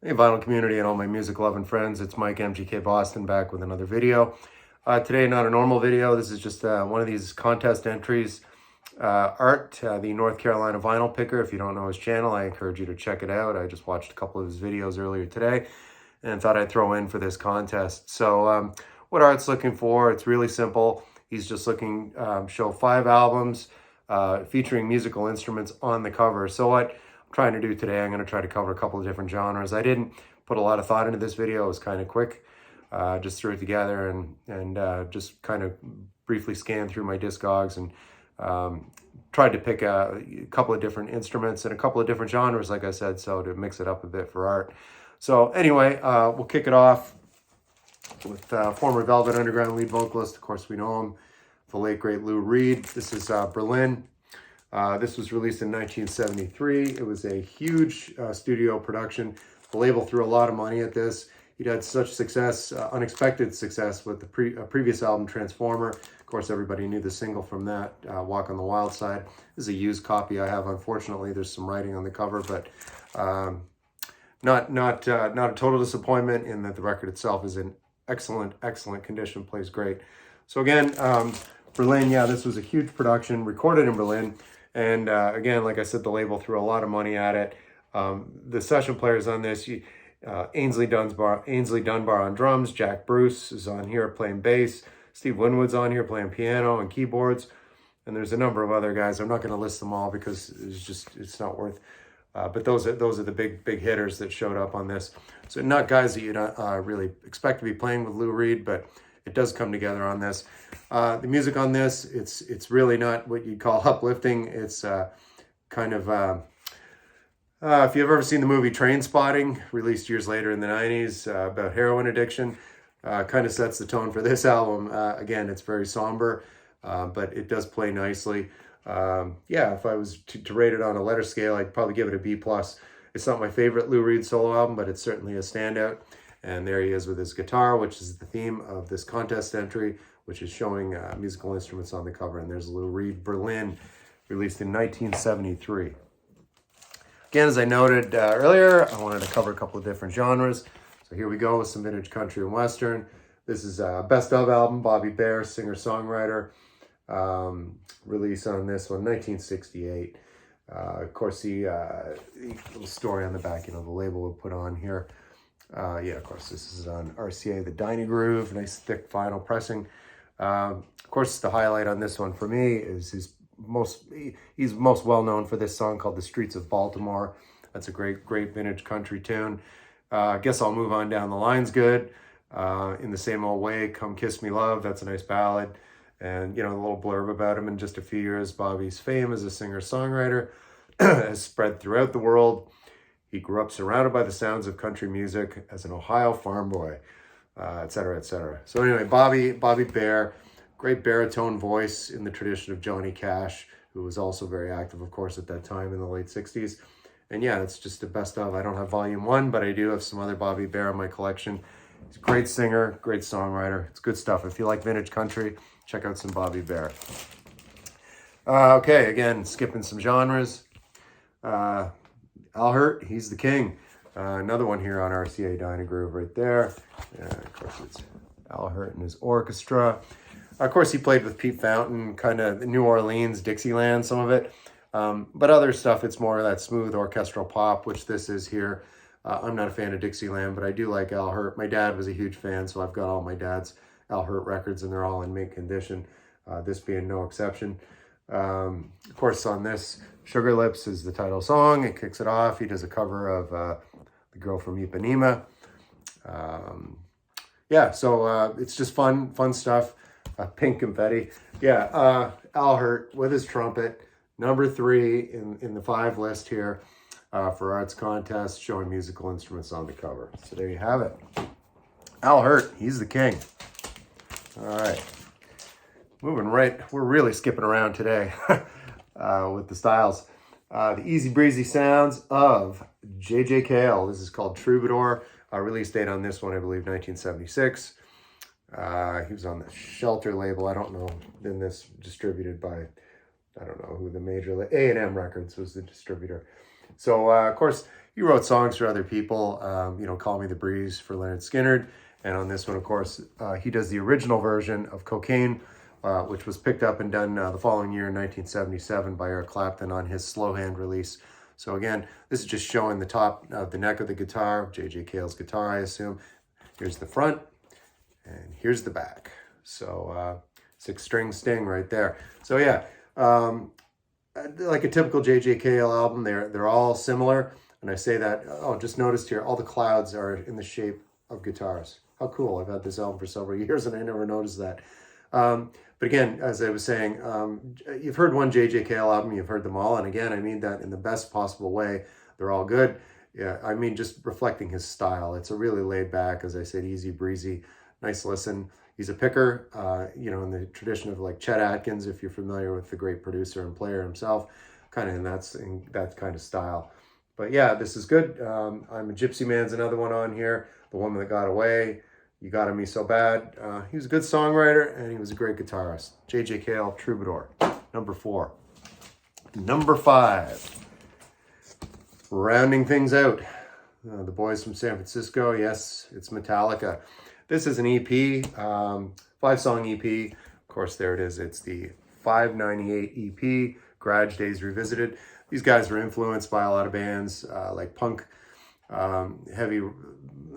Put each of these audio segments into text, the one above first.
Hey, vinyl community and all my music loving friends, it's Mike MGK Boston back with another video. Today, not a normal video. This is just one of these contest entries. Art, the North Carolina vinyl picker. If you don't know his channel, I encourage you to check it out. I just watched a couple of his videos earlier today and thought I'd throw in for this contest. So what Art's looking for, it's really simple. He's just looking show 5 albums featuring musical instruments on the cover. So what trying to do today, I'm going to try to cover a couple of different genres. I didn't put a lot of thought into this video. It was kind of quick. Just threw it together and just kind of briefly scanned through my Discogs and tried to pick a couple of different instruments and a couple of different genres, like I said, so to mix it up a bit for Art. So anyway, we'll kick it off with former Velvet Underground lead vocalist. Of course, we know him, the late, great Lou Reed. This is Berlin. This was released in 1973. It was a huge studio production. The label threw a lot of money at this. He'd had such success, unexpected success with the previous album, Transformer. Of course, everybody knew the single from that, Walk on the Wild Side. This is a used copy I have, unfortunately. There's some writing on the cover, but not a total disappointment in that the record itself is in excellent condition, plays great. So again, Berlin, yeah, this was a huge production, recorded in Berlin. And again, like I said, the label threw a lot of money at it. The session players on this, Ainsley Dunbar on drums, Jack Bruce is on here playing bass, Steve Winwood's on here playing piano and keyboards, and there's a number of other guys. I'm not going to list them all because it's not worth. But those are the big hitters that showed up on this. So not guys that you don't really expect to be playing with Lou Reed, but it does come together on this. The music on this, it's really not what you'd call uplifting. It's kind of, if you've ever seen the movie Trainspotting, released years later in the 90s, about heroin addiction, kind of sets the tone for this album. Again, it's very somber, but it does play nicely. Yeah, if I was to rate it on a letter scale, I'd probably give it a B+. It's not my favorite Lou Reed solo album, but it's certainly a standout. And there he is with his guitar, which is the theme of this contest entry, which is showing musical instruments on the cover. And there's Lou Reed, Berlin, released in 1973. Again, as I noted earlier, I wanted to cover a couple of different genres. So here we go with some vintage country and western. This is a best of album, Bobby Bare, singer-songwriter. Release on this one, 1968. Of course, the little story on the back, the label will put on here. Yeah, of course, this is on RCA, the Dynagroove, nice thick vinyl pressing. Of course, the highlight on this one for me is he's most well known for this song called The Streets of Baltimore. That's a great vintage country tune. I guess I'll move on down the line's good. In the Same Old Way, Come Kiss Me Love, that's a nice ballad. And, a little blurb about him. In just a few years, Bobby's fame as a singer-songwriter has spread throughout the world. He grew up surrounded by the sounds of country music as an Ohio farm boy, et cetera, et cetera. So anyway, Bobby Bare, great baritone voice in the tradition of Johnny Cash, who was also very active, of course, at that time in the late 60s. And yeah, it's just the best of. I don't have volume 1, but I do have some other Bobby Bare in my collection. He's a great singer, great songwriter. It's good stuff. If you like vintage country, check out some Bobby Bare. Okay, again, skipping some genres. Al Hirt, he's the king. Another one here on RCA Dynagroove right there. Of course, it's Al Hirt and his orchestra. Of course, he played with Pete Fountain, kind of New Orleans, Dixieland, some of it. But other stuff, it's more of that smooth orchestral pop, which this is here. I'm not a fan of Dixieland, but I do like Al Hirt. My dad was a huge fan, so I've got all my dad's Al Hirt records, and they're all in mint condition, this being no exception. Of course, on this, Sugar Lips is the title song. It kicks it off. He does a cover of The Girl from Ipanema. Yeah, so it's just fun stuff. Pink confetti. Yeah, Al Hirt with his trumpet, number 3 in the 5 list here for Arts Contest, showing musical instruments on the cover. So there you have it. Al Hirt, he's the king. All right. Moving right, we're really skipping around today with the styles. The easy breezy sounds of J.J. Cale. This is called Troubadour. Release date on this one, I believe, 1976. He was on the Shelter label. I don't know. Then this distributed by, I don't know who the major, A&M Records was the distributor. So, of course, he wrote songs for other people, you know, Call Me the Breeze for Leonard Skinner. And on this one, of course, he does the original version of Cocaine, which was picked up and done the following year in 1977 by Eric Clapton on his Slow Hand release. So again, this is just showing the top of the neck of the guitar, J.J. Cale's guitar, I assume. Here's the front, and here's the back. So 6-string Sting right there. So yeah, like a typical J.J. Cale album, they're all similar. And I say that, oh, just noticed here, all the clouds are in the shape of guitars. How cool. I've had this album for several years and I never noticed that. But again, as I was saying, you've heard one J.J. Cale album, you've heard them all. And again, I mean that in the best possible way. They're all good. Yeah, I mean, just reflecting his style. It's a really laid back, as I said, easy breezy, nice listen. He's a picker, you know, in the tradition of like Chet Atkins, if you're familiar with the great producer and player himself, kind of in that kind of style. But yeah, this is good. I'm a Gypsy Man's another one on here. The Woman That Got Away. You Got Me So Bad. He was a good songwriter and he was a great guitarist. J.J. Cale, Troubadour. Number 4. Number 5. Rounding things out. The boys from San Francisco. Yes, it's Metallica. This is an EP, 5-song EP. Of course, there it is. It's the 598 EP, Garage Days Revisited. These guys were influenced by a lot of bands like punk, heavy,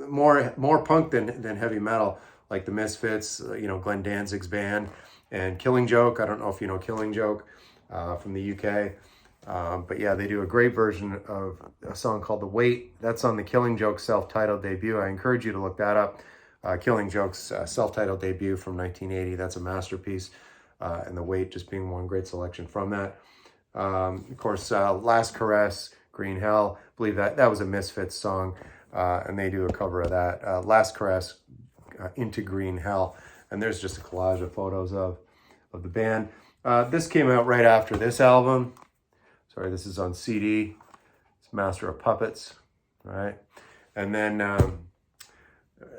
more punk than heavy metal, like the Misfits, you know, Glenn Danzig's band, and Killing Joke. I don't know if you know Killing Joke from the UK. But yeah, they do a great version of a song called The Weight. That's on the Killing Joke self-titled debut. I encourage you to look that up. Killing Joke's self-titled debut from 1980. That's a masterpiece. And The Weight just being one great selection from that. Of course, Last Caress, Green Hell. I believe that was a Misfits song. And they do a cover of that. Last Caress, Into Green Hell. And there's just a collage of photos of the band. This came out right after this album. Sorry, this is on CD. It's Master of Puppets, right? And then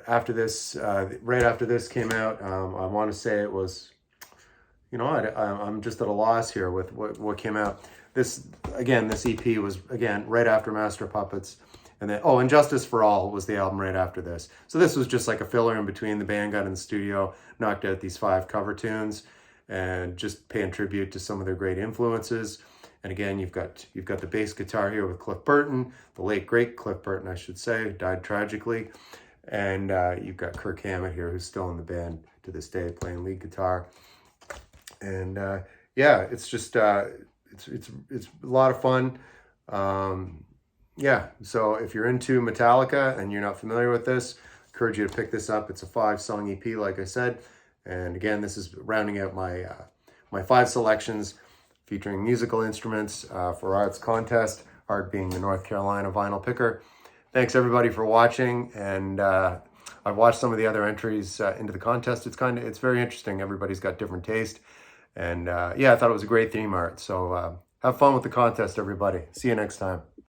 after this, right after this came out, I want to say it was, you know, I'm just at a loss here with what came out. This EP was, again, right after Master of Puppets. And then, and Justice for All was the album right after this. So this was just like a filler in between. The band got in the studio, knocked out these 5 cover tunes, and just paying tribute to some of their great influences. And again, you've got the bass guitar here with Cliff Burton, the late great Cliff Burton, I should say, died tragically. And you've got Kirk Hammett here, who's still in the band to this day, playing lead guitar. And yeah, it's just it's a lot of fun. Yeah, so if you're into Metallica and you're not familiar with this, I encourage you to pick this up. It's a 5-song EP, like I said. And again, this is rounding out my my 5 selections featuring musical instruments for Art's contest, Art being the North Carolina vinyl picker. Thanks everybody for watching, and I've watched some of the other entries into the contest. It's very interesting. Everybody's got different taste, and yeah, I thought it was a great theme, Art. So have fun with the contest, everybody. See you next time.